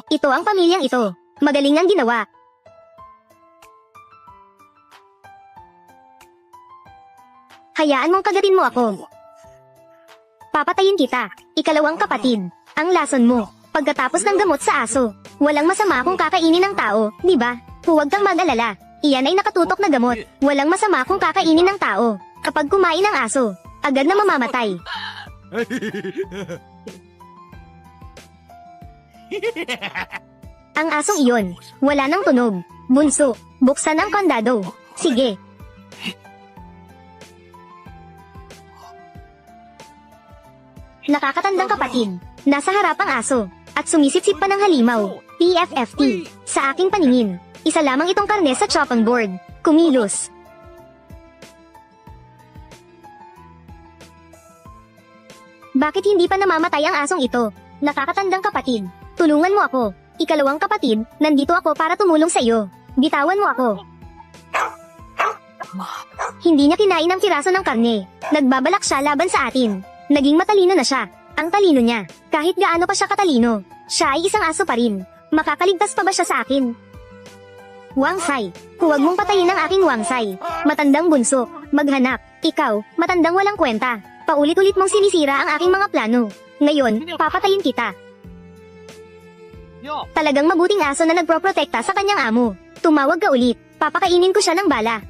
Ito ang pamilyang ito. Magaling ang ginawa. Hayaan mong kagatin mo ako. Papatayin kita. Ikalawang kapatid. Ang lason mo. Pagkatapos ng gamot sa aso. Walang masama kung kakainin ng tao, di ba? Huwag kang mag-alala. Iyan ay nakatutok na gamot. Walang masama kung kakainin ng tao. Kapag kumain ng aso, agad na mamamatay. Ang asong iyon, wala nang tunog. Bunso, buksan ang kandado. Sige. Nakakatandang kapatid, nasa harapang aso, at sumisipsip pa ng halimaw. PFFT, sa aking paningin, isa lamang itong karne sa chopping board. Kumilos. Bakit hindi pa namamatay ang asong ito? Nakakatandang kapatid, tulungan mo ako. Ikalawang kapatid, nandito ako para tumulong sa iyo. Bitawan mo ako. Hindi niya kinain ang piraso ng karne. Nagbabalak siya laban sa atin. Naging matalino na siya. Ang talino niya. Kahit gaano pa siya katalino, siya ay isang aso pa rin. Makakaligtas pa ba siya sa akin? Wangsay, huwag mong patayin ang aking wangsay. Matandang bunso, maghanap. Ikaw, matandang walang kwenta. Paulit-ulit mong sinisira ang aking mga plano. Ngayon, papatayin kita. Talagang mabuting aso na nagproprotekta sa kanyang amo. Tumawag ka ulit, papakainin ko siya ng bala.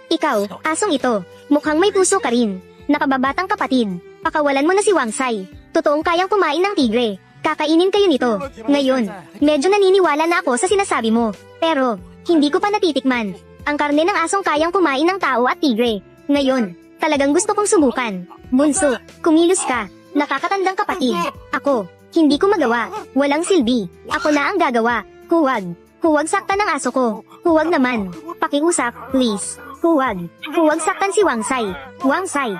Ikaw, asong ito, mukhang may puso ka rin. Nakababatang kapatid, pakawalan mo na si Wangsay. Totoong kayang kumain ng tigre. Kakainin kayo nito. Ngayon, medyo naniniwala na ako sa sinasabi mo. Pero, hindi ko pa natitikman. Ang karne ng asong kayang kumain ng tao at tigre. Ngayon, talagang gusto kong subukan. Bunso, kumilos ka. Nakakatandang kapatid. Ako, hindi ko magawa. Walang silbi. Ako na ang gagawa. Huwag. Huwag saktan ng aso ko. Huwag naman. Pakiusap, please. Huwag. Huwag saktan si Wangsay. Wangsay.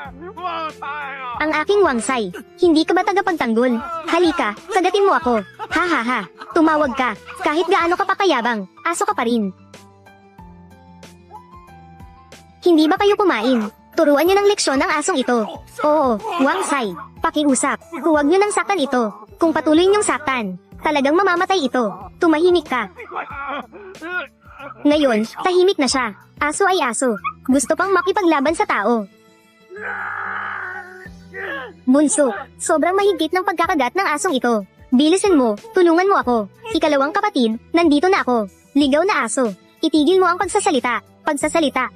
Ang aking Wangsay. Hindi ka ba tagapagtanggol? Halika, kagatin mo ako. Ha ha ha. Tumawag ka. Kahit gaano ka pa kayabang, aso ka pa rin. Hindi ba kayo kumain? Turuan niyo ng leksyon ang asong ito. Oo, Wangsay. Pakiusap. Huwag niyo nang saktan ito. Kung patuloy niyong saktan, talagang mamamatay ito. Tumahimik ka. Ngayon, tahimik na siya. Aso ay aso. Gusto pang makipaglaban sa tao. Bunso, sobrang mahigpit ng pagkakagat ng asong ito. Bilisan mo, tulungan mo ako. Ikalawang kapatid, nandito na ako. Ligaw na aso. Itigil mo ang pagsasalita. Pagsasalita.